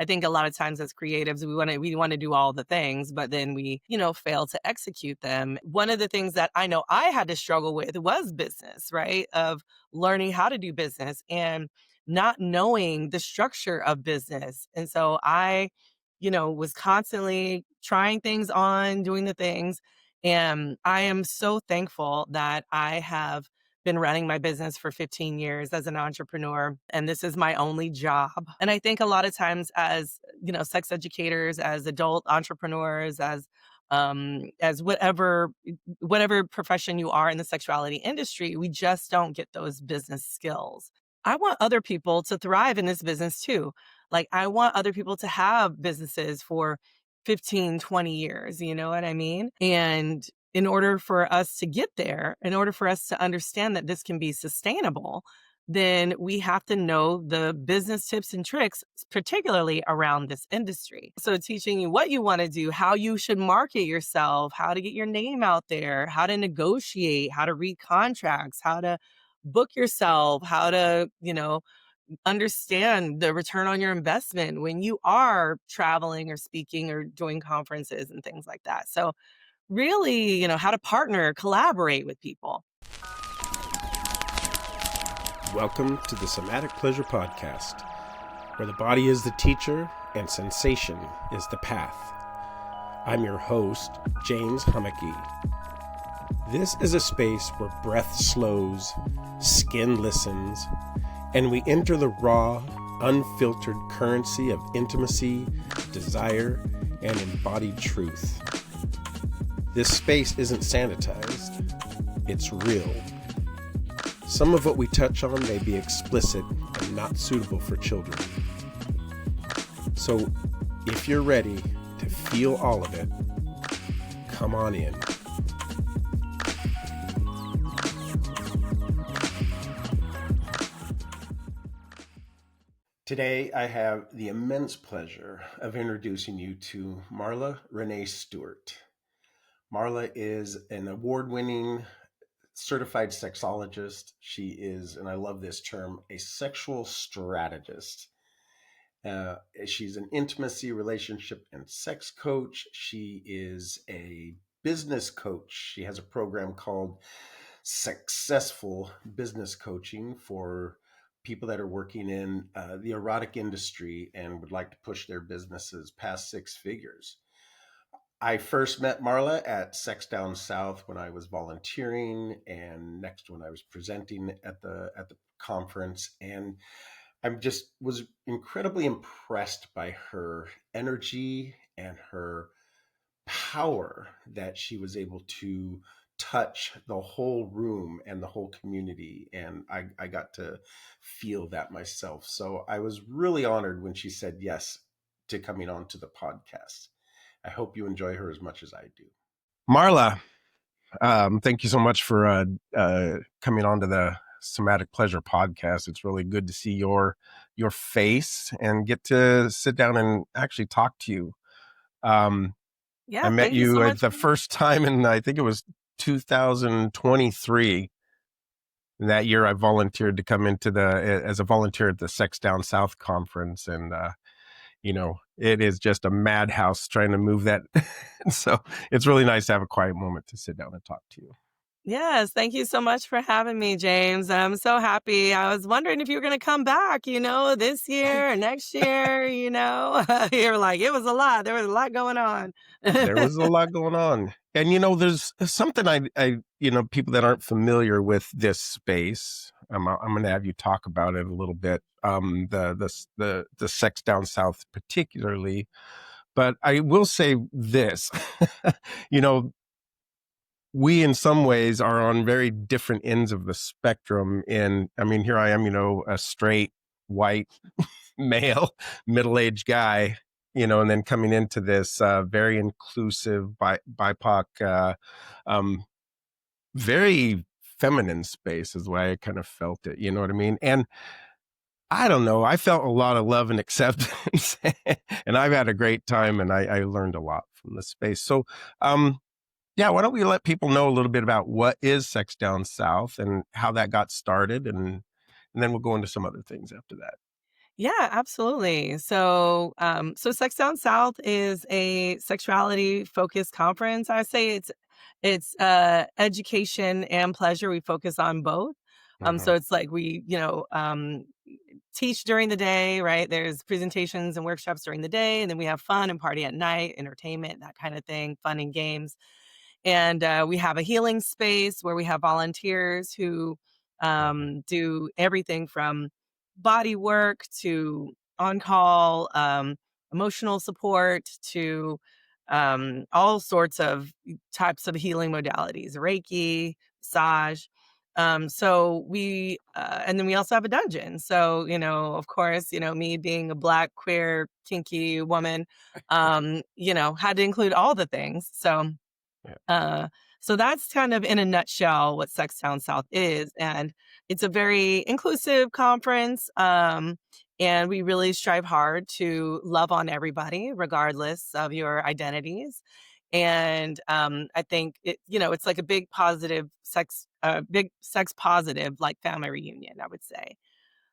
I think a lot of times as creatives, we want to do all the things, but then we, fail to execute them. One of the things that I know I had to struggle with was business, right? Of learning how to do business and not knowing the structure of business. And so I, was constantly trying things on, doing the things. And I am so thankful that I have been running my business for 15 years as an entrepreneur, and this is my only job. And I think a lot of times as, sex educators, as adult entrepreneurs, as whatever profession you are in the sexuality industry, we just don't get those business skills. I want other people to thrive in this business too. Like I want other people to have businesses for 15, 20 years, you know what I mean? And in order for us to get there, in order for us to understand that this can be sustainable, then we have to know the business tips and tricks, particularly around this industry. So teaching you what you want to do, how you should market yourself, how to get your name out there, how to negotiate, how to read contracts, how to book yourself, how to, understand the return on your investment when you are traveling or speaking or doing conferences and things like that. So really, how to partner, collaborate with people. Welcome to the Somatic Pleasure podcast, where the body is the teacher and sensation is the path. I'm your host, James Hummocky. This is a space where breath slows, skin listens, and we enter the raw, unfiltered currency of intimacy, desire, and embodied truth. This space isn't sanitized, it's real. Some of what we touch on may be explicit and not suitable for children. So, if you're ready to feel all of it, come on in. Today, I have the immense pleasure of introducing you to Marla Renee Stewart. Marla is an award-winning certified sexologist. She is, and I love this term, a sexual strategist. She's an intimacy, relationship, and sex coach. She is a business coach. She has a program called Sexcessful Business Coaching for people that are working in the erotic industry and would like to push their businesses past six figures. I first met Marla at Sex Down South when I was volunteering, and next when I was presenting at the conference. And I just was incredibly impressed by her energy and her power that she was able to touch the whole room and the whole community. And I got to feel that myself. So I was really honored when she said yes to coming on to the podcast. I hope you enjoy her as much as I do. Marla, thank you so much for coming on to the Somatic Pleasure podcast. It's really good to see your face and get to sit down and actually talk to you. Yeah, I met thank you you so at much. the first time in, I think it was 2023. That year I volunteered to come into as a volunteer at the Sex Down South conference. And, it is just a madhouse trying to move that. So it's really nice to have a quiet moment to sit down and talk to you. Yes, thank you so much for having me, James. I'm so happy. I was wondering if you were going to come back, this year or next year, You're like, it was a lot. There was a lot going on. There was a lot going on. And, there's something I people that aren't familiar with this space, I'm going to have you talk about it a little bit, the Sex Down South particularly. But I will say this, we in some ways are on very different ends of the spectrum. And I mean, here I am, a straight, white, male, middle-aged guy, and then coming into this very inclusive BIPOC, very feminine space is the way I kind of felt it. You know what I mean? And I don't know, I felt a lot of love and acceptance and I've had a great time and I learned a lot from this space. So, yeah, why don't we let people know a little bit about what is Sex Down South and how that got started, and then we'll go into some other things after that. Yeah, absolutely. So Sex Down South is a sexuality focused conference. I say it's education and pleasure. We focus on both. Hmm. So it's like we, teach during the day, right? There's presentations and workshops during the day, and then we have fun and party at night, entertainment, that kind of thing, fun and games. And we have a healing space where we have volunteers who Hmm. do everything from body work to on call, emotional support to all sorts of types of healing modalities, Reiki, massage. And then we also have a dungeon. So, of course, me being a Black, queer, kinky woman, had to include all the things. Yeah. Uh, so that's kind of in a nutshell what Sextown South is, and it's a very inclusive conference, and we really strive hard to love on everybody regardless of your identities, and, I think it's like a big sex positive, like, family reunion, I would say.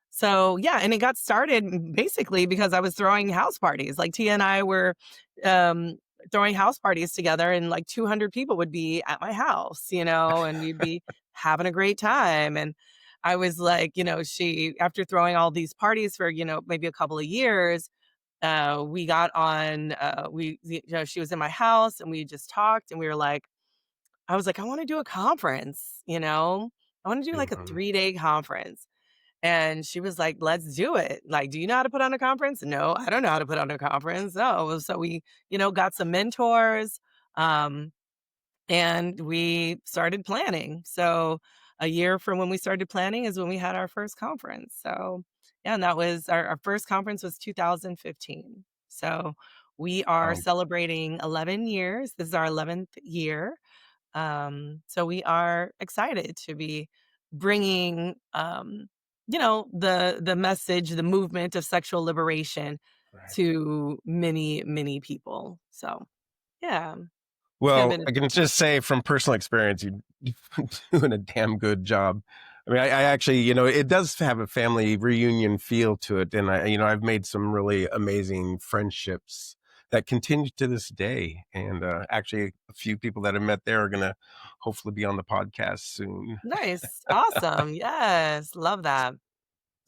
So, yeah, and it got started basically because I was throwing house parties. Like, Tia and I were, um, throwing house parties together, and, like, 200 people would be at my house, and we'd be having a great time, and I was like, she after throwing all these parties for, maybe a couple of years, we got on, she was in my house, and we just talked, and we were like I was like, "I wanna do a conference," you know? "I wanna do, like, a Hmm. 3-day conference." And she was like, "Let's do it. Like, do you know how to put on a conference?" "No, I don't know how to put on a conference." "Oh." So we, got some mentors, um, and we started planning. So a year from when we started planning is when we had our first conference. So, yeah, and that was our first conference was 2015. So we are Um, celebrating 11 years. This is our 11th year. So we are excited to be bringing, the message, the movement of sexual liberation right. to many, many people. So yeah, it's kind of Well, been I can just say from personal experience, you're doing a damn good job. I mean, I actually, it does have a family reunion feel to it. And I've made some really amazing friendships that continue to this day. And actually, a few people that I met there are going to hopefully be on the podcast soon. nice, awesome. Yes, love that.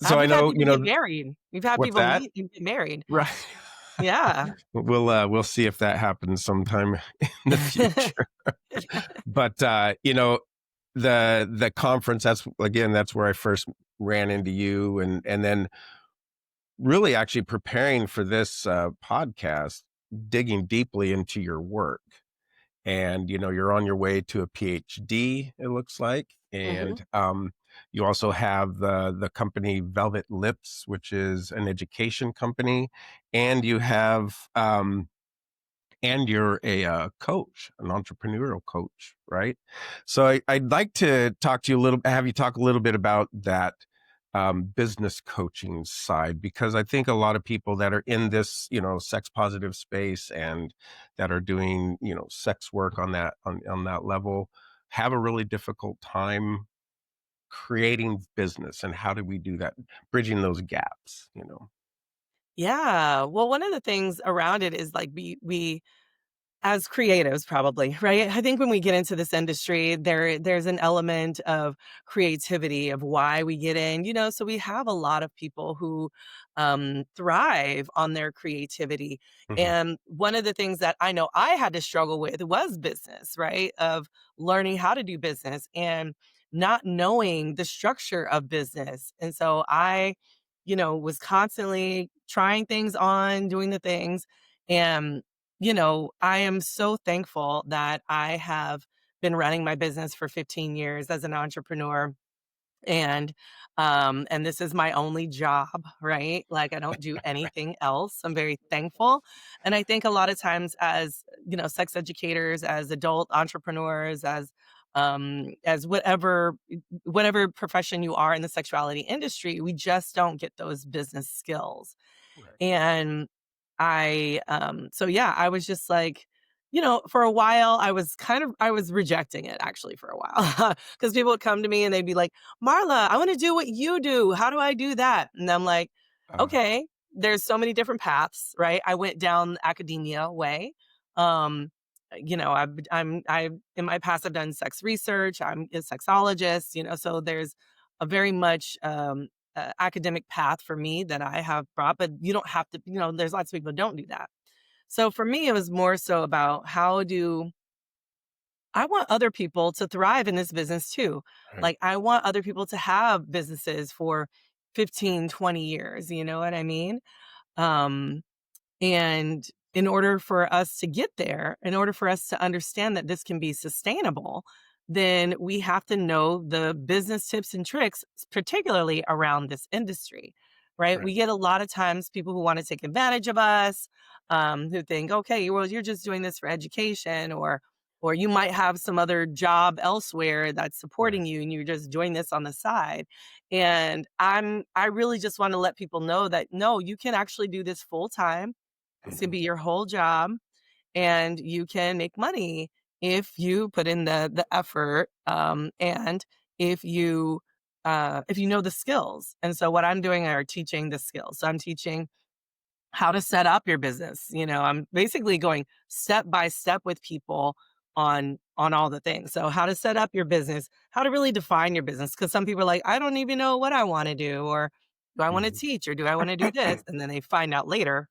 So I We've had know, people get married. We've had what's people that? meet and get married. Right. Yeah. We'll see if that happens sometime in the future. But the conference, that's where I first ran into you, and then really actually preparing for this podcast, digging deeply into your work. And you're on your way to a PhD, it looks like. Mhm. And you also have the company Velvet Lips, which is an education company. And you have and you're a coach, an entrepreneurial coach, right? So I'd like to talk to you a little, have you talk a little bit about that business coaching side, because I think a lot of people that are in this, sex positive space and that are doing, sex work on that level have a really difficult time creating business. And how do we do that? Bridging those gaps. Yeah. Well, one of the things around it is like we as creatives probably, right? I think when we get into this industry, there's an element of creativity of why we get in, so we have a lot of people who thrive on their creativity. Hmm. And one of the things that I know I had to struggle with was business, right? Of learning how to do business and not knowing the structure of business. And so I, was constantly trying things on, doing the things. And I am so thankful that I have been running my business for 15 years as an entrepreneur and this is my only job, right? Like I don't do anything else. I'm very thankful. And I think a lot of times as, sex educators, as adult entrepreneurs, as whatever profession you are in the sexuality industry, we just don't get those business skills. Right. And so yeah, I was just like, for a while I was rejecting it actually for a while because people would come to me and they'd be like, "Marla, I want to do what you do. How do I do that?" And I'm like, Uh, okay, there's so many different paths, right? I went down the academia way. Um, I in my past I've done sex research. I'm a sexologist, so there's a very much academic path for me that I have brought, but you don't have to, there's lots of people who don't do that. So for me, it was more so about how do I want other people to thrive in this business too. right, Like I want other people to have businesses for 15, 20 years. You know what I mean? Um, and in order for us to get there, in order for us to understand that this can be sustainable, then we have to know the business tips and tricks, particularly around this industry, right? right, We get a lot of times people who want to take advantage of us, who think, okay, well, you're just doing this for education, or you might have some other job elsewhere that's right. supporting you and you're just doing this on the side. And I really just want to let people know that no, you can actually do this full time. This can Mhm. be your whole job, and you can make money if you put in the effort, and if you if you know the skills. And so what I'm doing are teaching the skills. So I'm teaching how to set up your business. I'm basically going step by step with people on all the things. So how to set up your business, how to really define your business, because some people are like, I don't even know what I want to do, or do I want to Mhm. teach, or do I want to do this? And then they find out later,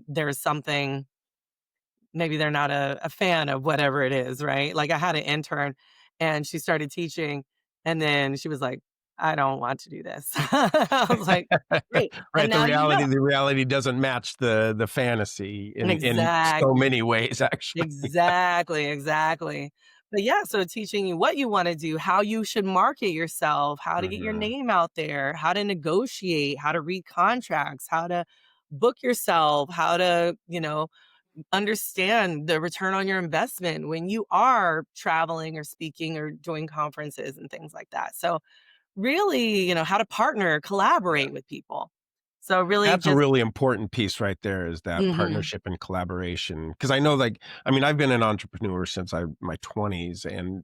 there's something, maybe they're not a fan of whatever it is, right? Like I had an intern and she started teaching and then she was like, I don't want to do this. I was like, great. And Right, now you know. the reality doesn't match the fantasy in so Exactly. many ways, actually. Exactly, exactly. But yeah, so teaching you what you wanna do, how you should market yourself, how to get your Mhm. name out there, how to negotiate, how to read contracts, how to book yourself, how to, understand the return on your investment when you are traveling or speaking or doing conferences and things like that. So really, how to partner, Yeah. collaborate with people. So really That's a just really important piece right there is that Mhm. partnership and collaboration. Because I know, like, I mean, I've been an entrepreneur since my 20s, and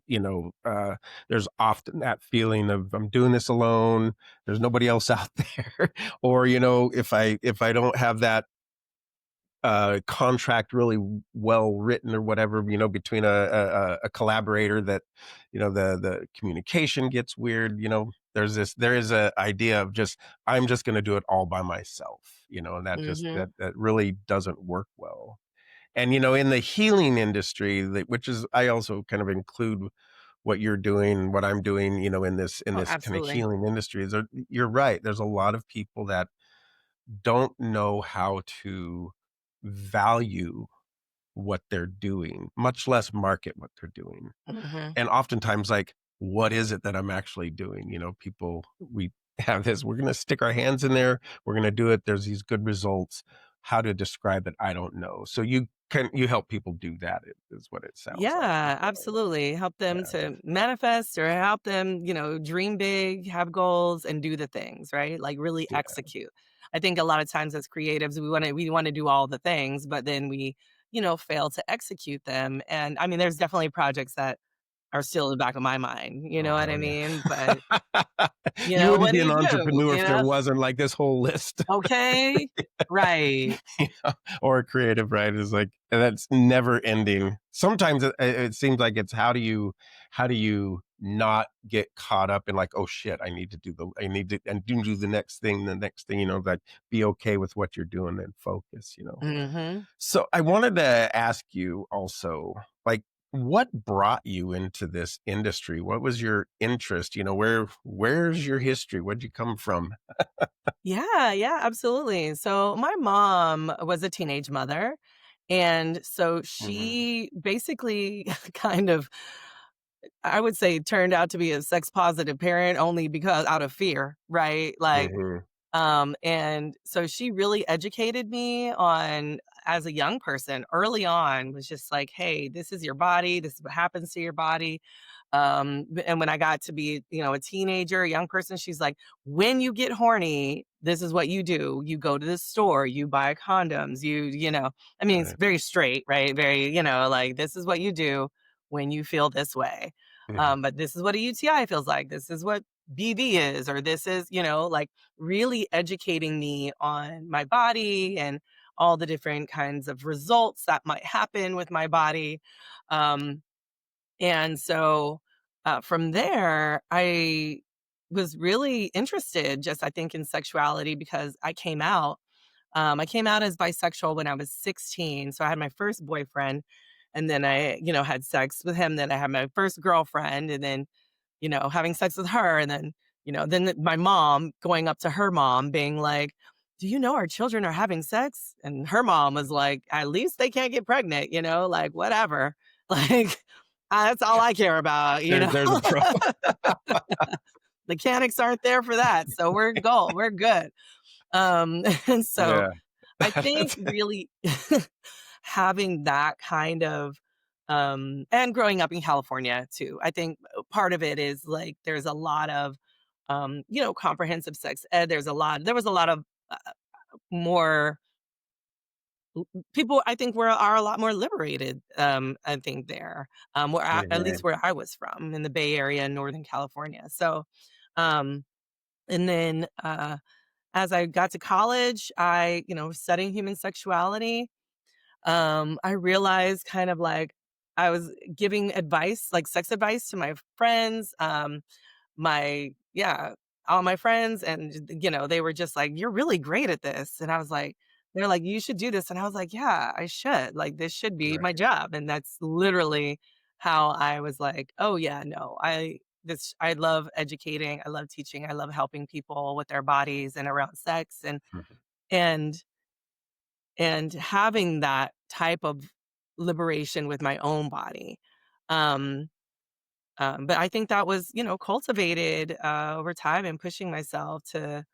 there's often that feeling of I'm doing this alone. There's nobody else out there, or if I don't have that contract really well written or whatever, between a collaborator, that the communication gets weird. There is a idea of just I'm just going to do it all by myself, and that just that Mhm. that really doesn't work well. And in the healing industry, which is I also kind of include what you're doing, what I'm doing, in Oh, this kind of absolutely. healing industry. You're right. There's a lot of people that don't know how to value what they're doing, much less market what they're doing. Mhm. And oftentimes, like, what is it that I'm actually doing? We have this, we're going to stick our hands in there. We're going to do it. There's these good results. How to describe it, I don't know. So you help people do that, is what it sounds like as Yeah, well. absolutely. Help them Yeah. to manifest or help them, dream big, have goals and do the things, right? Like really Yeah. execute. I think a lot of times as creatives, we want to do all the things, but then we, fail to execute them. And I mean, there's definitely projects that are still in the back of my mind, you know what Oh, I yeah. mean? But, You wouldn't what do be an you do, entrepreneur if there wasn't like this whole list. Okay. Right. Or a creative, right? Is like, and that's never ending. Sometimes it seems like it's how do you not get caught up in, like, oh shit, I need to and do the next thing, like, be okay with what you're doing and focus. Mhm. So I wanted to ask you also, like, what brought you into this industry? What was your interest? Where's your history? Where'd you come from? Yeah, yeah, absolutely. So my mom was a teenage mother. And so Mhm. she basically kind of, I would say, turned out to be a sex positive parent only because out of fear, right? Like, Mhm. and so she really educated me on as a young person early on, was just like, hey, this is your body, this is what happens to your body. And when I got to be, a teenager, a young person, she's like, when you get horny, this is what you do. You go to the store, you buy condoms, I mean, it's Right. very straight, right? Very, like this is what you do when you feel this way. Mhm. But this is what a UTI feels like. This is what BV is, or this is, like really educating me on my body and all the different kinds of results that might happen with my body. Um, and so from there, I was really interested, just I think, in sexuality because I came out. I came out as bisexual when I was 16. So I had my first boyfriend, and then I, had sex with him. Then I had my first girlfriend, and then, having sex with her. And then, my mom going up to her mom being like, do you know our children are having sex? And her mom was like, at least they can't get pregnant, like whatever. Like, that's all I care about, There's a pro. Mechanics aren't there for that. So we're good. And so Yeah. I think really having that kind of and growing up in California too. I think part of it is like there's a lot of comprehensive sex ed. There was a lot of more people I think are a lot more liberated I think there. At least Amen. where I was from in the Bay Area in Northern California. So um and then as I got to college, I, was studying human sexuality. I realized kind of like I was giving advice, like sex advice to my friends, my yeah, all my friends, and they were just like, "You're really great at this," and I was like, they're like, "You should do this," and I was like, "Yeah, I should. Like, this should be my Right. job," and that's literally how I was like, "Oh yeah, no, I love educating, I love teaching, I love helping people with their bodies and around sex Mhm. and and having that type of liberation with my own body. Um, but I think that was, cultivated over time and pushing myself to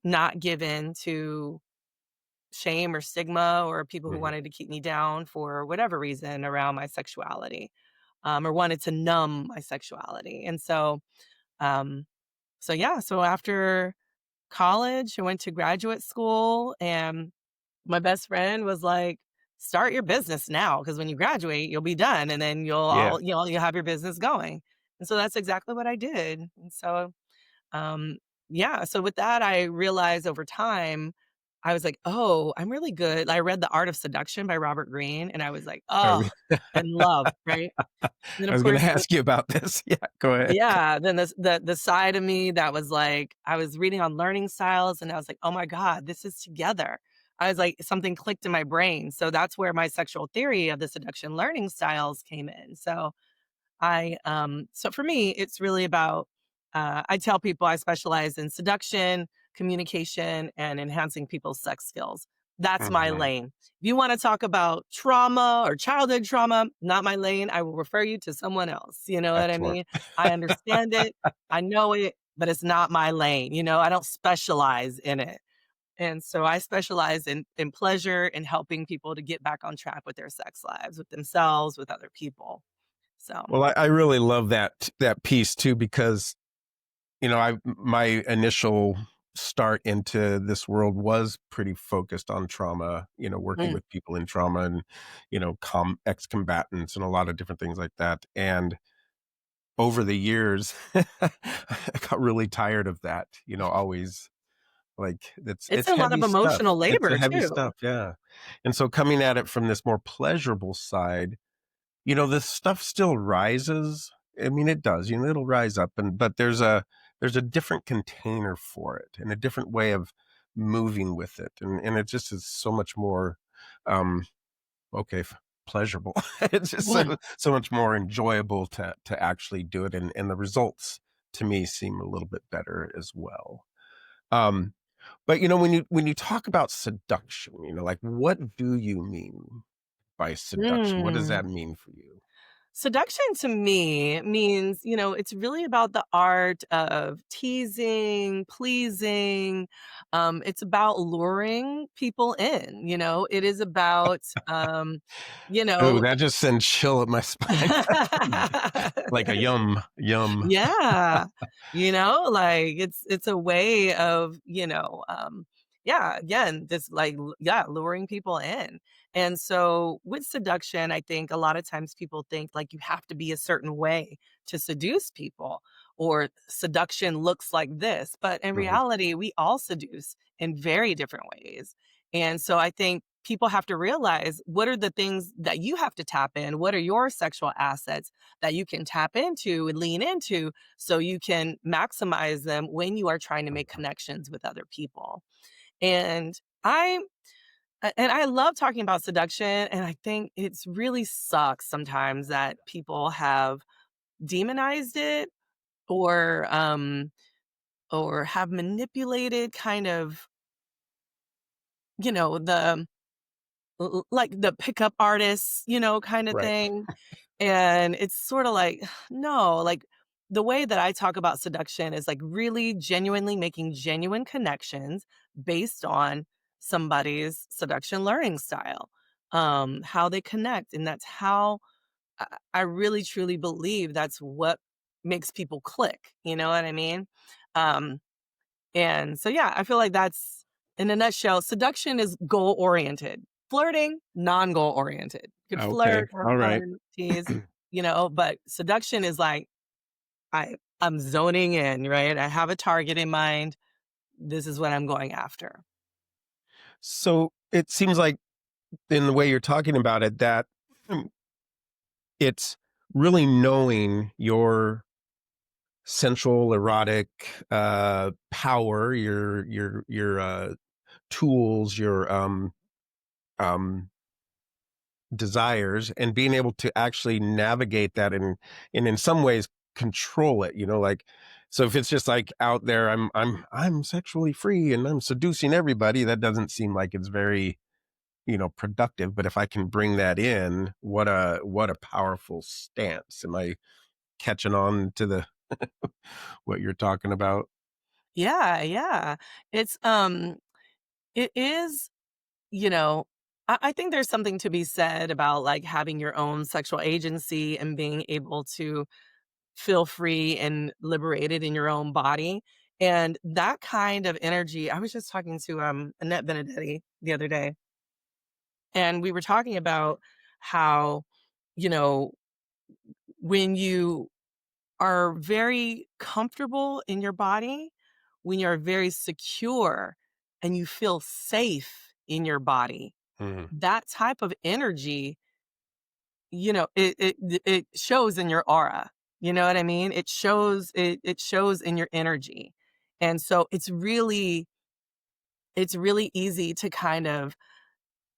not give in to shame or stigma or people who Mhm. wanted to keep me down for whatever reason around my sexuality, or wanted to numb my sexuality. And um, so after college, I went to graduate school and my best friend was like, "Start your business now, because when you graduate, you'll be done, and then Yeah. you'll have your business going." And so that's exactly what I did. And so, um, yeah, so with that, I realized over time, I was like, "Oh, I'm really good." I read The Art of Seduction by Robert Greene, and I was like, I "Oh," was and love, right? And then, I of was gonna course, ask you about this. Yeah, go ahead. yeah, then the side of me that was like I was reading on learning styles and I was like, "Oh my god, this is together." I was like something clicked in my brain. So that's where my sexual theory of the seduction learning styles came in. So for me, it's really about I tell people I specialize in seduction, communication, and enhancing people's sex skills. That's my Mhm. lane. If you want to talk about trauma or childhood trauma, not my lane. I will refer you to someone else. You know what I Excellent. mean? I understand it, I know it, but it's not my lane. I don't specialize in it. And so I specialize in pleasure and helping people to get back on track with their sex lives, with themselves, with other people. So, Well, I really love that piece too because, I my initial start into this world was pretty focused on trauma, working mm, with people in trauma and, ex-combatants and a lot of different things like that. And over the years, I got really tired of that, always like it's it's a lot of heavy stuff. emotional It's a labor heavy too. stuff, yeah. And so coming at it from this more pleasurable side, this stuff still rises. I mean, it does, it'll rise up but there's a different container for it and a different way of moving with it. And it just is so much more um okay, pleasurable. It's just Yeah. so much more enjoyable to actually do it and the results to me seem a little bit better as well. Um but when you talk about seduction, like what do you mean by seduction? What does that Mm. mean for you? Seduction to me means, it's really about the art of teasing, pleasing. It's about luring people in, it is about, you Oh, know, that just sends chill up my spine. Like a yum, yum. Yeah. Like it's a way of, yeah, again, just like yeah, luring people in. And so with seduction, I think a lot of times people think like you have to be a certain way to seduce people. or seduction looks like this. But in Mhm. reality, we all seduce in very different ways. And so I think people have to realize what are the things that you have to tap in? What are your sexual assets that you can tap into and lean into so you can maximize them when you are trying to make connections with other people? And I and I love talking about seduction, and I think it's really sucks sometimes that people have demonized it or have manipulated kind of, the like the pickup artists, kind of Right. thing. And it's sort of like, no, like the way that I talk about seduction is like really genuinely making genuine connections based on somebody's seduction learning style, how they connect. And that's how I really truly believe that's what makes people click. You know what I mean? Um, and so, yeah, I feel like that's in a nutshell, seduction is goal oriented. Flirting, non goal oriented. Could Okay. flirt, have All right. fun, tease, but seduction is like I'm zoning in, right? I have a target in mind. This is what I'm going after. So it seems like in the way you're talking about it that mm, it's really knowing your sensual erotic power, your tools, your um desires, and being able to actually navigate that and in some ways control it, like, so if it's just like out there, I'm sexually free and I'm seducing everybody, that doesn't seem like it's very, productive. But if I can bring that in, what a powerful stance. Am I catching on to the what you're talking about? Yeah, yeah. It's it is, you know, I think there's something to be said about like having your own sexual agency and being able to feel free and liberated in your own body. And that kind of energy, I was just talking to Annette Benedetti the other day, and we were talking about how, you know, when you are very comfortable in your body, when you're very secure and you feel safe in your body, Mhm. that type of energy, it shows in your aura. You know what I mean? It shows in your energy. And so it's really easy to kind of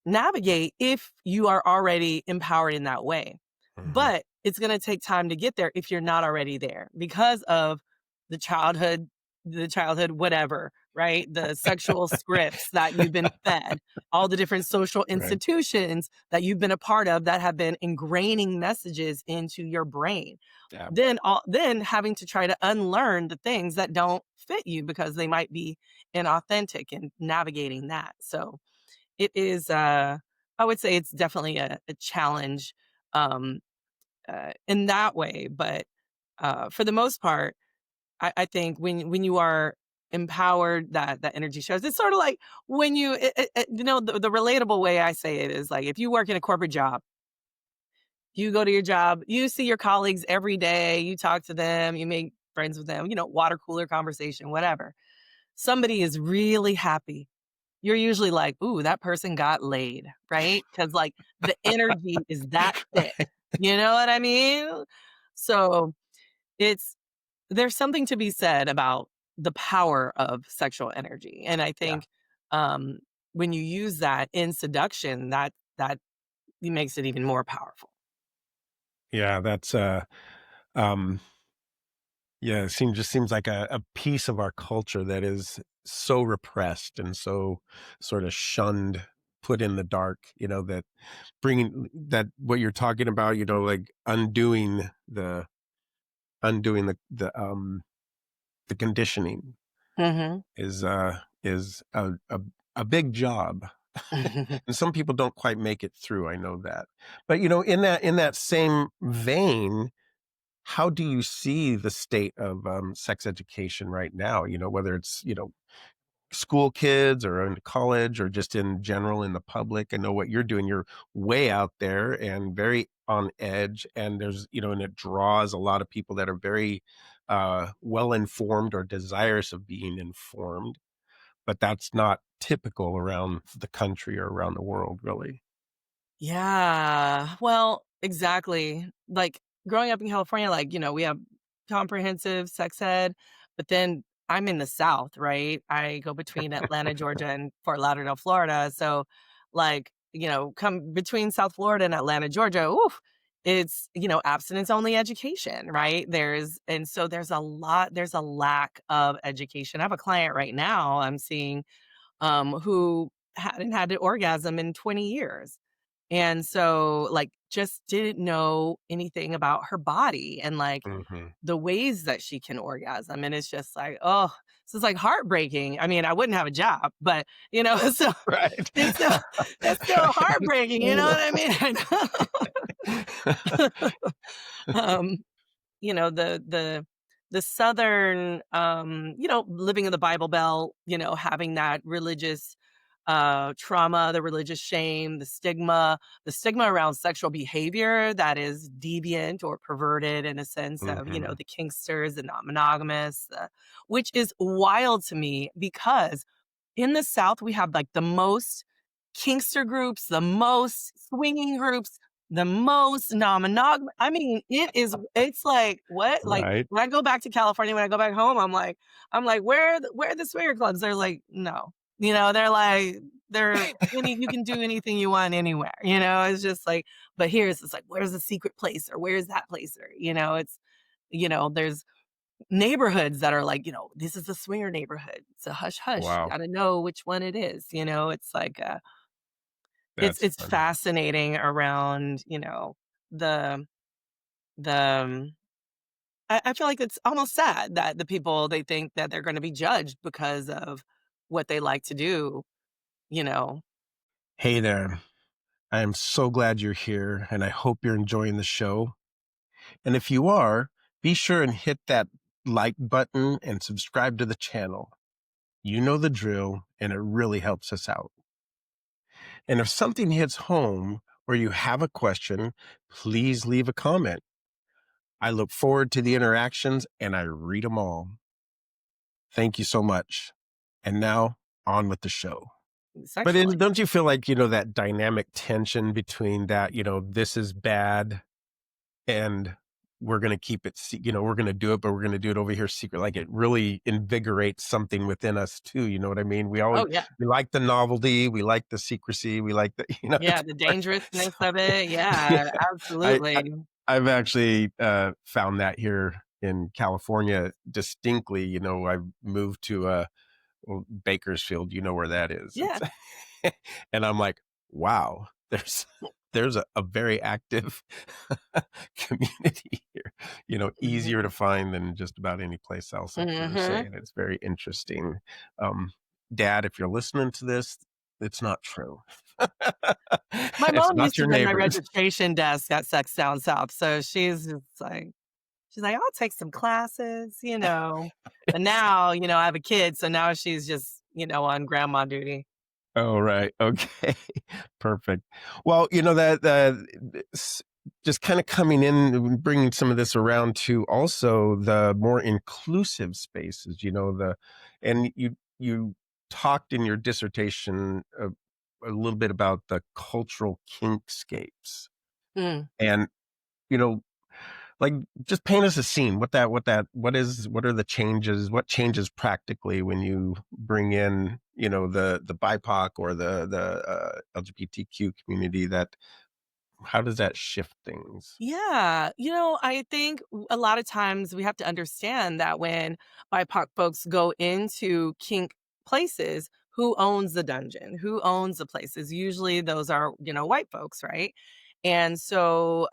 navigate if you are already empowered in that way. Mhm. But it's going to take time to get there if you're not already there because of the childhood, the childhood, whatever, right? The sexual scripts that you've been fed, all the different social Right. institutions that you've been a part of that have been ingraining messages into your brain. Yeah. Then having to try to unlearn the things that don't fit you because they might be inauthentic and navigating that. So, it is, I would say it's definitely a challenge, um, in that way, but, for the most part, I think when you are empowered, that energy shows. It's sorta like when the relatable way I say it is, like, if you work in a corporate job, you go to your job, you see your colleagues every day, you talk to them, you make friends with them, water cooler conversation, whatever. Somebody is really happy, you're usually like, "Ooh, that person got laid," right? Because like, the energy is that thick, you know what I mean? So, it's there's something to be said about the power of sexual energy, and I Yeah. think, um, when you use that in seduction, that makes it even more powerful. Yeah, that's um yeah, it seems like a piece of our culture that is so repressed and so sort of shunned, put in the dark, that bringing that what you're talking about, like the conditioning Mhm. is a big job. And some people don't quite make it through, I know that. But in that same vein, how do you see the state of sex education right now? Whether it's school kids or in college or just in general in the public. I know what you're doing. You're way out there and very on edge, and there's and it draws a lot of people that are very well informed or desirous of being informed, but that's not typical around the country or around the world, really. Yeah. Well, exactly. Like growing up in California, like, we have comprehensive sex ed, but then I'm in the South, right? I go between Atlanta, Georgia and Fort Lauderdale, Florida. So like, come between South Florida and Atlanta, Georgia, oof, it's, abstinence only education, right? There's a lack of education. I have a client right now I'm seeing who hadn't had an orgasm in 20 years. And so, like, just didn't know anything about her body and, like, Hmm. the ways that she can orgasm, and it's just like, oh, this is, like, heartbreaking. I mean, I wouldn't have a job, but, so Right. it's still it's still heartbreaking, you know what I mean? Um, the Southern, living in the Bible Belt, having that religious trauma, the religious shame, the stigma around sexual behavior that is deviant or perverted in a sense of, Hmm. the kinksters and not monogamous, which is wild to me because in the South, we have like the most kinkster groups, the most swinging groups, the most non-monog I mean, it's like, what? Like, Right. when I go back to California, when I go back home, I'm like, "Where are the swinger clubs?" They're like, "No." They're like, you can do anything you want anywhere, It's just like, but here's it's like, "Where's the secret place?" or "Where's that place?" or, there's neighborhoods that are like, "This is a swinger neighborhood. It's a hush hush. You Wow. gotta know which one it is," It's like, it's That's it's funny. fascinating around, the the, I feel like it's almost sad that the people, they think that they're gonna be judged because of what they like to do, you know? Hey there. I am so glad you're here, and I hope you're enjoying the show. And if you are, be sure and hit that like button and subscribe to the channel. You know the drill, and it really helps us out. And if something hits home or you have a question, please leave a comment. I look forward to the interactions and I read them all. Thank you so much. And now on with the show. But Sexually. don't you feel like, that dynamic tension between that, this is bad and we're going to keep it, we're going to do it, but we're going to do it over here secret. Like it really invigorates something within us too. You know what I mean? Oh, yeah. We like the novelty. We like the secrecy. We like the, Yeah, the dangerousness of it. yeah, Yeah, I, I, absolutely. I've actually found that here in California distinctly. I've moved to well, Bakersfield, you know where that is. Yeah. And I'm like, wow, there's a very active community here. Easier to Mhm. find than just about any place else. Like you were Mhm. saying, it's very interesting. Um, Dad, if you're listening to this, it's not true. My It's mom used not to your run my neighbors. registration desk at Sex Down South, so she's like, "I'll take some classes," But now, I have a kid, so now she's just, on grandma duty. Oh, right. Okay. Perfect. Well, just kind of coming in and bringing some of this around to also the more inclusive spaces, and you talked in your dissertation a little bit about the cultural kinkscapes. Mm. And, you know, like, just paint us a scene. What are the changes? What changes practically when you bring in, the BIPOC or the LGBTQ community? That how does that shift things? Yeah, I think a lot of times we have to understand that when BIPOC folks go into kink places, who owns the dungeon? Who owns the places? Usually those are, white folks, right? And so,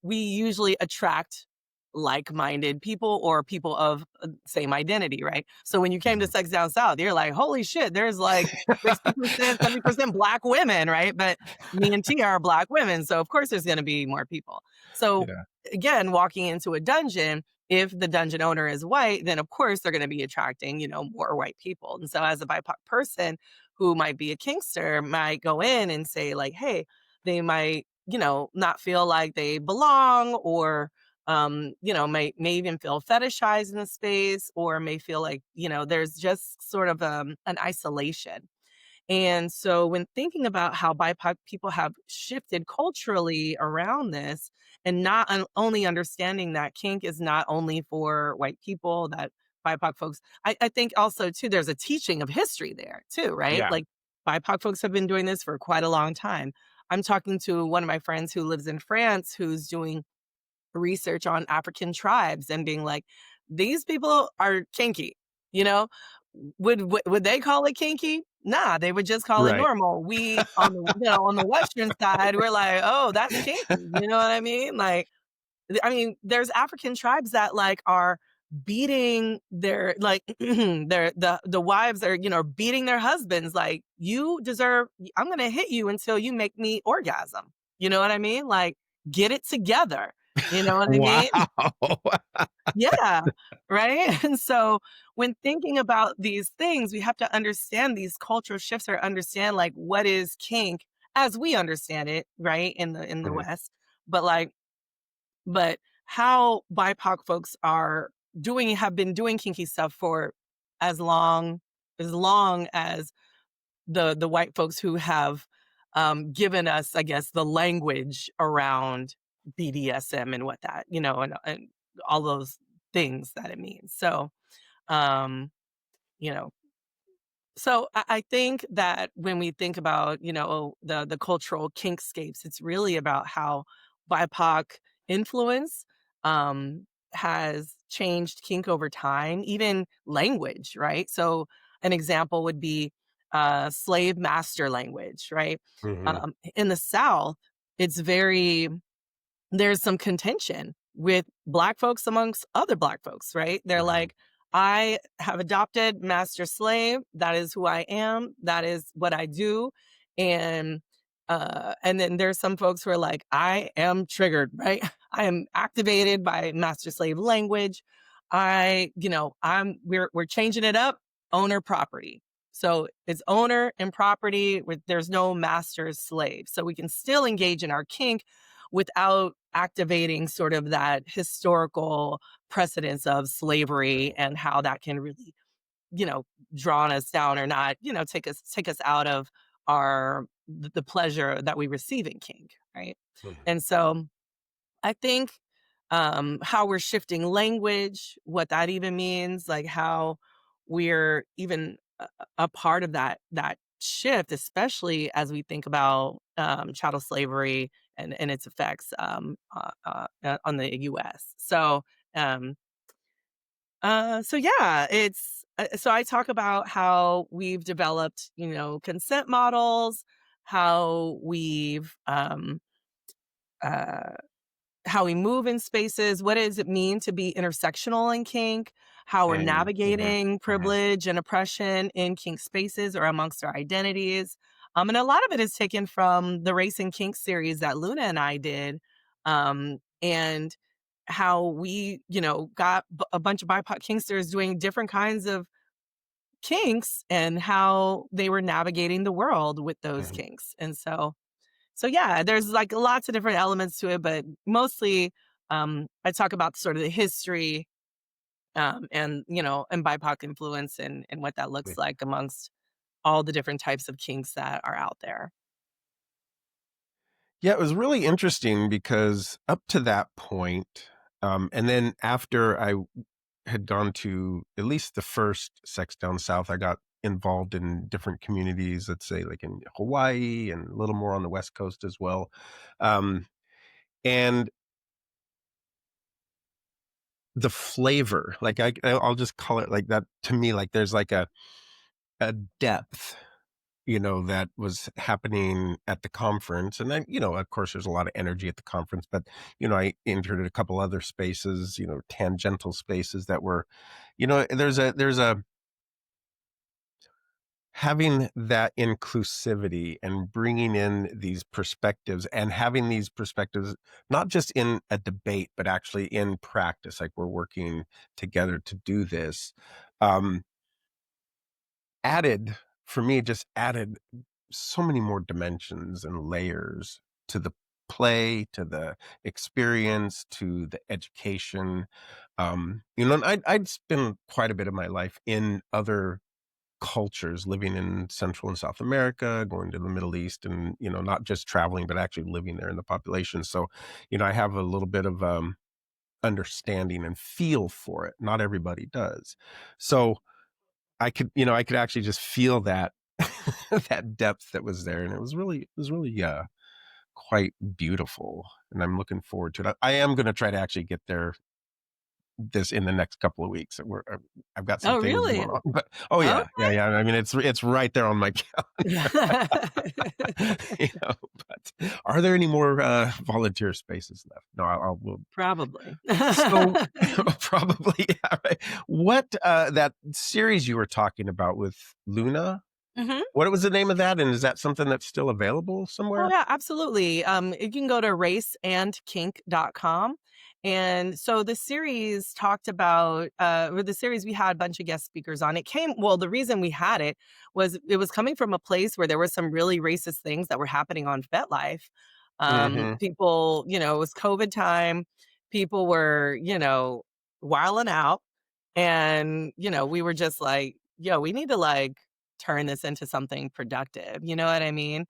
we usually attract like-minded people or people of same identity, right? So when you came to Mhm. Sex Down South, you're like, holy shit, there's like 60%, 70% black women, right? But me and T are black women, so of course there's gonna be more people. So, Yeah. again, walking into a dungeon, if the dungeon owner is white, then of course they're gonna be attracting, more white people. And so as a BIPOC person who might be a kinkster might go in and say like, "Hey," they might, not feel like they belong or, may even feel fetishized in the space, or may feel like, there's just sort of an isolation. And so when thinking about how BIPOC people have shifted culturally around this, and not only understanding that kink is not only for white people, that BIPOC folks, I think also too, there's a teaching of history there too, right? Yeah. Like BIPOC folks have been doing this for quite a long time. I'm talking to one of my friends who lives in France who's doing research on African tribes and being like, these people are kinky, you know? Would they call it kinky? Nah, they would just call it Right. normal. We on the Western side, we're like, "Oh, that's kinky." You know what I mean? Like, there's African tribes that like are beating their like the wives are, beating their husbands like, "You deserve I'm gonna hit you until you make me orgasm." You know what I mean? Like, get it together. You know what I Wow. mean? Yeah, right? And so when thinking about these things, we have to understand these cultural shifts, or understand like what is kink as we understand it, right? In the Mhm. West. But like but how BIPOC folks are doing have been doing kinky stuff for as long as the white folks who have given us, I guess, the language around BDSM and what that, and all those things that it means. So, um, you know, I think that when we think about, the cultural kinkscapes, it's really about how BIPOC influence has changed kink over time, even language, right? So an example would be slave master language, right? Mhm. In the South, it's very there's some contention with Black folks amongst other Black folks, right? They're Mhm. like, I have adopted master slave. That is who I am. That is what I do. And then there's some folks who are like, I am triggered, right? I am activated by master slave language. We're changing it up, owner property. So it's owner and property with there's no master slave. So we can still engage in our kink without activating sort of that historical precedence of slavery and how that can really, you know, draw us down, or not, take us out of the pleasure that we receive in kink, right? Mhm. And so I think how we're shifting language, what that even means, like how we're even a part of that shift, especially as we think about chattel slavery and its effects on the U.S. So yeah, so I talk about how we've developed, consent models, how we've uh, how we move in spaces. What does it mean to be intersectional in kink? How we're Mhm. Mhm. navigating Mhm. privilege and oppression in kink spaces or amongst our identities. And a lot of it is taken from the Race and Kink series that Luna and I did. And how we, got a bunch of BIPOC kinksters doing different kinds of kinks, and how they were navigating the world with those Mhm. kinks. And so yeah, there's like lots of different elements to it, but mostly I talk about sort of the history and BIPOC influence, and what that looks like amongst all the different types of kinks that are out there. Yeah, it was really interesting because up to that point, and then after I had gone to at least the first Sex Down South, I got involved in different communities, let's say like in Hawaii and a little more on the West Coast as well. Um, and the flavor, like I'll just call it like that to me, like there's like a depth, that was happening at the conference. And then, of course, there's a lot of energy at the conference, but, I entered a couple other spaces, tangential spaces that were, there's a having that inclusivity and bringing in these perspectives and having these perspectives, not just in a debate, but actually in practice, like we're working together to do this, um, added, for me, just added so many more dimensions and layers to the play to the experience to the education. And I'd spent quite a bit of my life in other cultures, living in Central and South America, going to the Middle East, and not just traveling, but actually living there in the population. So, I have a little bit of understanding and feel for it. Not everybody does. So I could actually just feel that that depth that was there, and it was really quite beautiful. And I'm looking forward to it. I am going to try to actually get there this in the next couple of weeks. I've got some Oh, things really? going on, but oh yeah, yeah, Okay. yeah. I mean, it's right there on my But are there any more volunteer spaces left? No, I'll will. Probably. So probably, yeah, right. What that series you were talking about with Luna? Mhm. What was the name of that? And is that something that's still available Oh, somewhere? yeah, absolutely. You can go to raceandkink.com. And so the series talked about, or the series we had a bunch of guest speakers on. The reason we had it was coming from a place where there were some really racist things that were happening on FetLife. Hmm. People, it was COVID time. People were, wilding out. And, we were just like, yo, we need to like turn this into something productive. You know what I mean?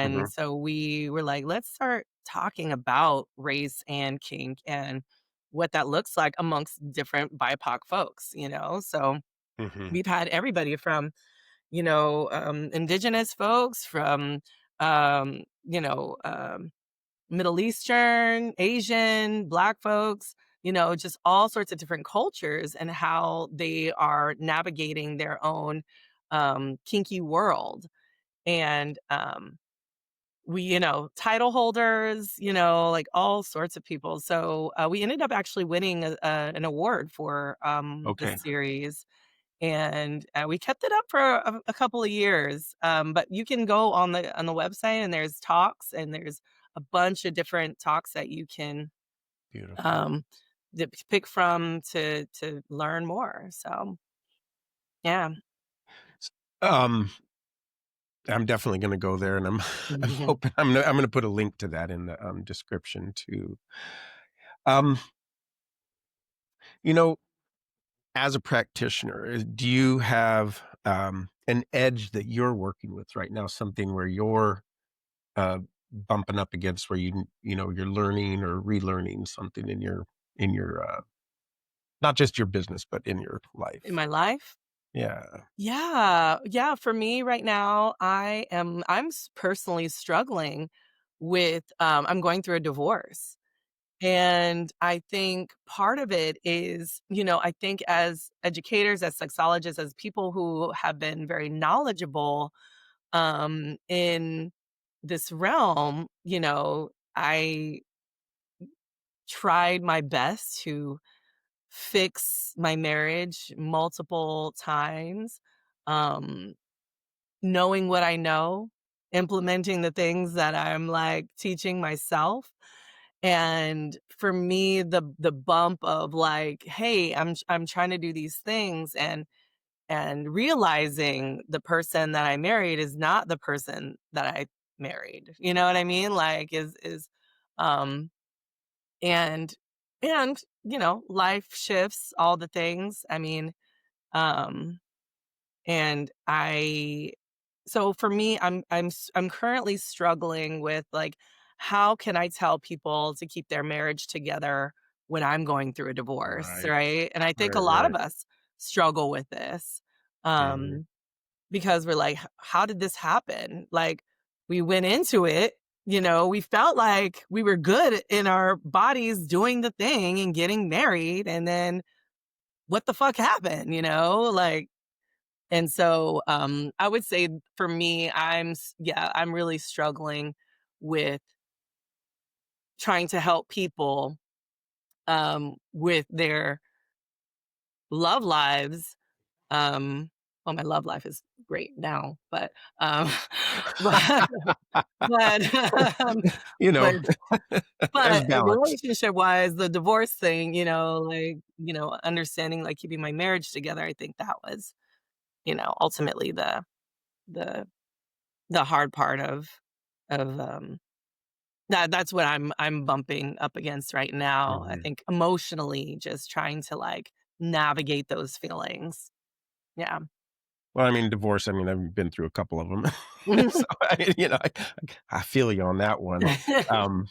Hmm. And so we were like, let's start talking about race and kink and what that looks like amongst different BIPOC folks. So Hmm. we've had everybody from, indigenous folks, from, um, you know, um, Middle Eastern, Asian, Black folks, just all sorts of different cultures and how they are navigating their own kinky world. And title holders, like all sorts of people. So we ended up actually winning an award for the Okay. series, and we kept it up for a couple of years. But you can go on the website, and there's talks, and there's a bunch of different talks that you can Beautiful. um, pick from to learn more. So yeah. S- Um, I'm definitely going to go there, and I'm I'm hoping I'm gonna put a link to that in the description too. Um, you know, as a practitioner, do you have an edge that you're working with right now? Something where you're uh, bumping up against, where you're learning or relearning something in your not just your business, but in your In life. my life. Yeah. Yeah, yeah, for me right now, I'm personally struggling with, I'm going through a divorce. And I think part of it is, I think as educators, as sexologists, as people who have been very knowledgeable, in this realm, I tried my best to fix my marriage multiple times. Um, Knowing what I know, implementing the things that I'm, like, teaching myself, and for me, the bump of, like, "Hey, I'm trying to do these things," and realizing the person that I married is not the person that I married, you know what I mean? Like, um and life shifts, all the things, I mean, um and I so for me, I'm currently struggling with, like, how can I tell people to keep their marriage together when I'm going through a divorce, Right. right? And I think a Right. lot of Right. us struggle with this, Mhm. um, because we're like, How did this happen?" Like, we went into it, we felt like we were good in our bodies doing the thing and getting married, and then what the fuck happened, Like, and so, I would say for me, I'm really struggling with trying to help people, with their love lives. Um, well, my love life is great now, but, but, but, You know, but, there's balance. relationship-wise, the divorce thing, like, understanding, like, keeping my marriage together, I think that was, ultimately the the hard part of, That's what I'm bumping up against right now. I Mhm. think emotionally just trying to, like, navigate those feelings. Yeah. Well, I mean, divorce, I mean, I've been through a couple of them. So, I feel you on that one. Um,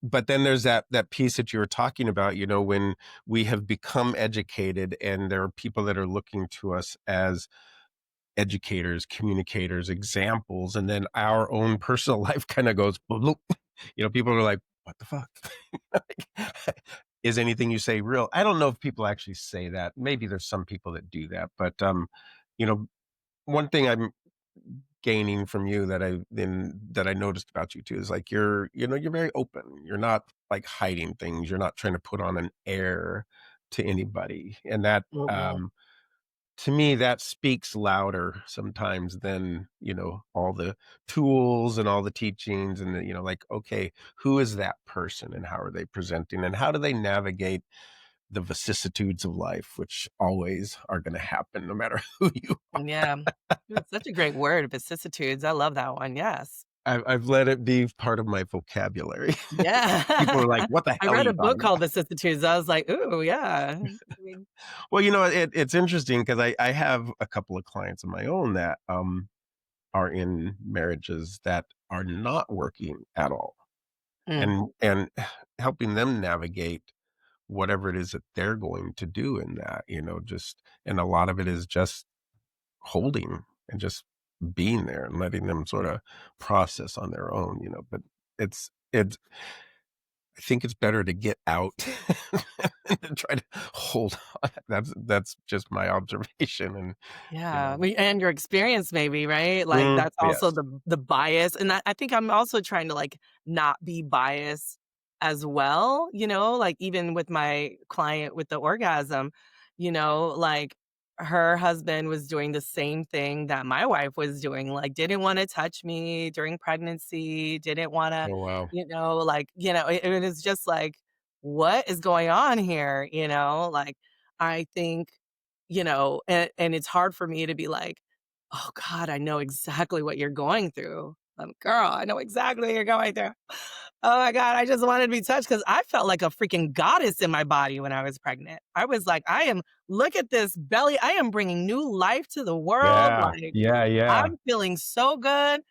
but then there's that piece that you were talking about, when we have become educated and there are people that are looking to us as educators, communicators, examples, and then our own personal life kinda goes, bloop. People are like, "What the fuck?" Like, "Is anything you say real?" I don't know if people actually say that. Maybe there's some people that do that, but, you know, one thing I'm gaining from you that I noticed about you too is like you're very open. You're not like hiding things. You're not trying to put on an air to anybody. And that Mm-mm. to me that speaks louder sometimes than, all the tools and all the teachings and like okay, who is that person and how are they presenting and how do they navigate the vicissitudes of life which always are going to happen no matter who you Yeah. It's such a great word, vicissitudes. I love that one, yes. I've let it be part of my vocabulary. Yeah. People are like, "What the I hell are read a you book talking called about?" Vicissitudes. I was like, "Ooh, yeah." I mean Well, it's interesting because I have a couple of clients of my own that, are in marriages that are not working at all, mm, and helping them navigate whatever it is that they're going to do in that, just and a lot of it is just holding and just being there and letting them sorta process on their own, but it's I think it's better to get out than try to hold on. That's just my observation and, you yeah, know and your experience maybe, right? Like, that's also Yes. the bias, and I think I'm also trying to, like, not be biased as well, like, even with my client with the orgasm, like, her husband was doing the same thing that my wife was doing, like, didn't wanna touch me during pregnancy, didn't wanna, Oh, wow. it was just like, "What is going on here?" Like, I think and it's hard for me to be like, "Oh god, I know exactly what you're going through." "Girl, I know exactly what you're going through. Oh my god, I just wanted to be touched because I felt like a freaking goddess in my body when I was pregnant. I was like, look at this belly. I am bringing new life to the world. Yeah. Like, Yeah, yeah. I'm feeling so good."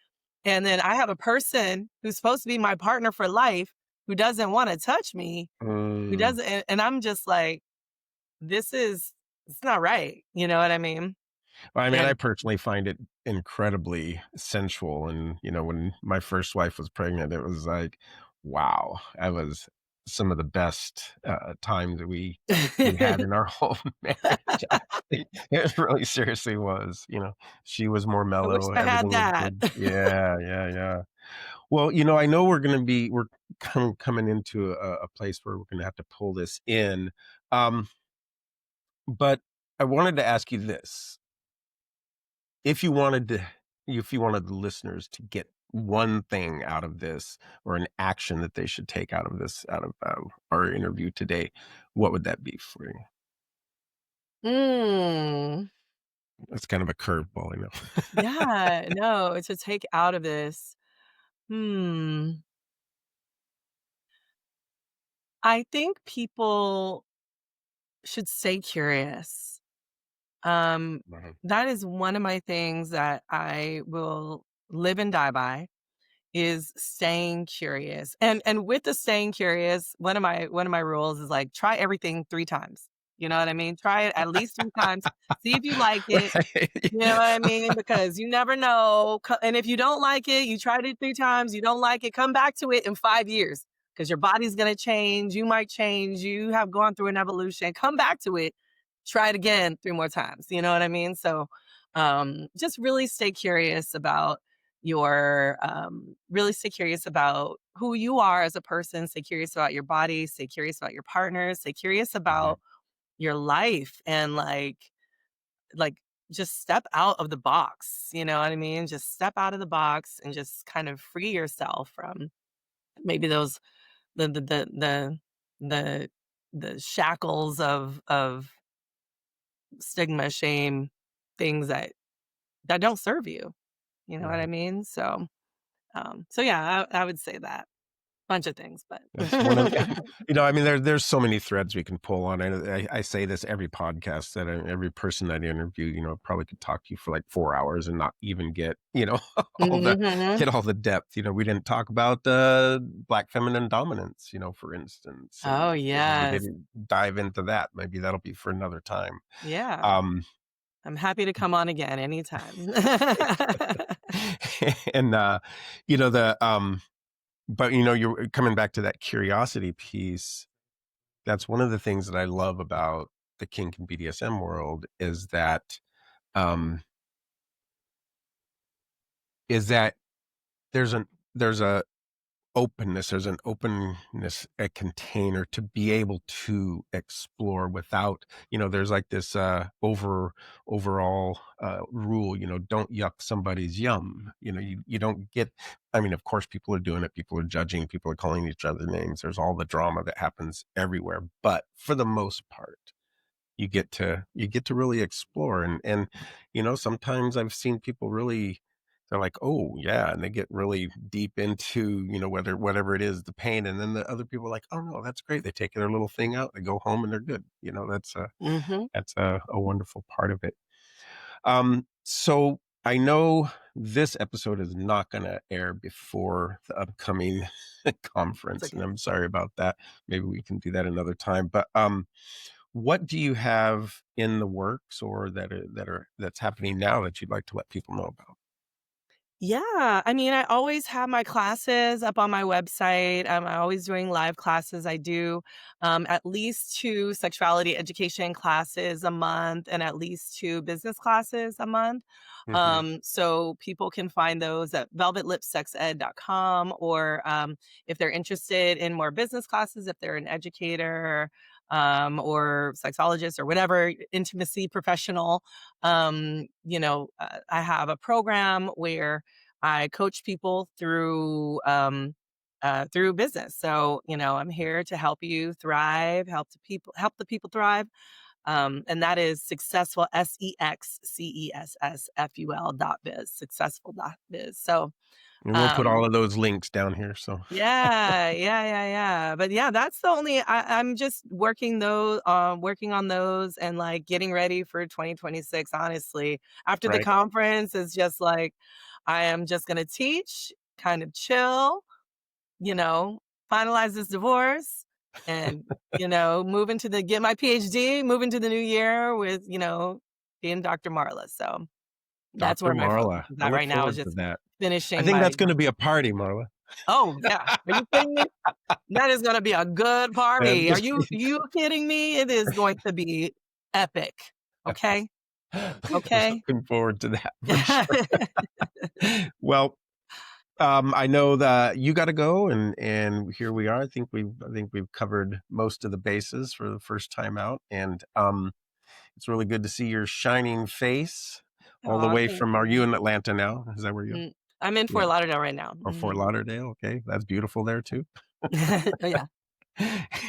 And then I have a person who's supposed to be my partner for life who doesn't wanna touch me, who Mm. doesn't and I'm just like, "This is it's not right." You know what I mean? Well, I mean, I And personally find it incredibly sensual, and, when my first wife was pregnant, it was like, wow, that was some of the best, time that we had in our whole marriage. It really seriously was, she was more I wish mellow, I had everything was that. good. Yeah, yeah, yeah. Well, I know we're coming into a place where we're gonna have to pull this in, um, but I wanted to ask you this. If you wanted to if you wanted the listeners to get one thing out of this or an action that they should take out of this, out of, our interview today, what would that be for you? Mm. That's kind of a curveball, I know. Yeah, no, to take out of this, hmm, I think people should stay curious. Um, Mhm. that is one of my things that I will live and die by. Is staying curious. And with the staying curious, one of my rules is, like, try everything 3 times. You know what I mean? Try it at least 3 times, see if you like it, you know what I mean? Because you never know, co and if you don't like it, you tried it 3 times, you don't like it, come back to it in 5 years, because your body's gonna change, you might change, you have gone through an evolution, come back to it, try it again 3 more times, you know what I mean? So, just really stay curious about really stay curious about who you are as a person, stay curious about your body, stay curious about your partner, stay curious Mhm. about your life, and, like, just step out of the box, you know what I mean? Just step out of the box and just kind of free yourself from maybe those the the the shackles of stigma, shame, things that don't serve you, you know what I Right. mean? So yeah, I would say that. bunch of things, but That's one of I mean, there's so many threads we can pull on. I say this every podcast that every person that I interview, probably could talk to you for like 4 hours and not even get, all the Mhm. get all the depth. We didn't talk about Black feminine dominance, for instance, Oh, and we yes. didn't dive into that. Maybe that'll be for another time. Yeah. Um, I'm happy to come on again anytime. and the but you're coming back to that curiosity piece. That's one of the things that I love about the kink and BDSM world um, is that there's a openness, a container to be able to explore without, there's like this overall rule, don't yuck somebody's yum. You don't get, I mean, of course people are doing it, people are judging, people are calling each other names. There's all the drama that happens everywhere, but for the most part, you get to really explore, and sometimes I've seen people really, they're like, oh yeah, and they get really deep into whatever it is, the pain, and then the other people are like, oh no, that's great, they take their little thing out, they go home and they're good. Mhm. That's a wonderful part of it. So I know this episode is not going to air before the upcoming It's conference, and okay. I'm sorry about that. Maybe we can do that another time, but what do you have in the works, or that's happening now that you'd like to let people know about? Yeah, I mean, I always have my classes up on my website. I'm always doing live classes. I do at least 2 sexuality education classes a month and at least 2 business classes a month. Mhm. So people can find those at velvetlipsexed.com, or if they're interested in more business classes, if they're an educator or sexologist or whatever intimacy professional, I have a program where I coach people through business. So, I'm here to help you thrive, help the people thrive. And that is successful, SEXCESSFUL.biz, successful.biz. So, And we'll put all um, of those links down here, so yeah, yeah, yeah, yeah. But yeah, that's the only I'm just working on those and like getting ready for 2026, honestly. After the right. conference is just like I am just gonna teach, kind of chill, you know, finalize this divorce and, move into the get my PhD, move into the new year with, being Dr. Marla. So that's Dr. where my focus Marla, is I at look right now is forward to just that. I finishing think my that's gonna be a party, Marla. Oh, yeah. Are you kidding me? That is gonna be a good party. Are Just you kidding me? It is going to be epic. Okay? Okay? looking forward to that for sure. Well, I know that you gotta go, and here we are. I think we've covered most of the bases for the first time out, and, it's really good to see your shining face all the Aw, way thank from, are you you. in Atlanta now? Is that where you I'm in Yeah, Fort Lauderdale right now. or Fort Mhm. Lauderdale, okay, that's beautiful there too. Oh, yeah.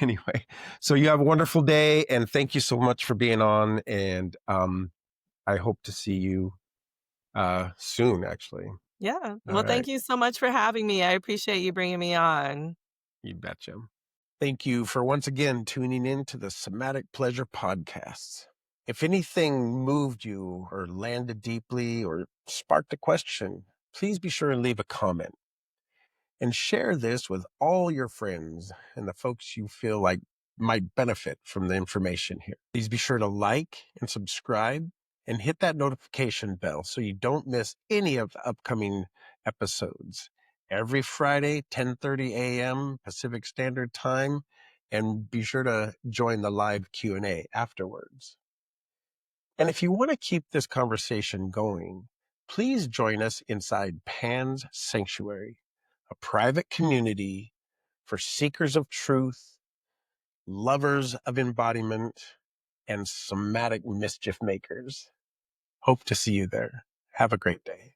Anyway, so you have a wonderful day, and thank you so much for being on, and, I hope to see you, soon, actually. Yeah. Well, Alright, thank you so much for having me. I appreciate you bringing me on. you betcha. Thank you for once again tuning in to the Somatic Pleasure podcasts. If anything moved you or landed deeply or sparked a question, please be sure and leave a comment and share this with all your friends and the folks you feel like might benefit from the information here. Please be sure to like and subscribe and hit that notification bell so you don't miss any of the upcoming episodes. Every Friday, 10:30 a.m. Pacific Standard Time, and be sure to join the live Q&A afterwards. And if you want to keep this conversation going, please join us inside Pan's Sanctuary, a private community for seekers of truth, lovers of embodiment, and somatic mischief makers. Hope to see you there. Have a great day.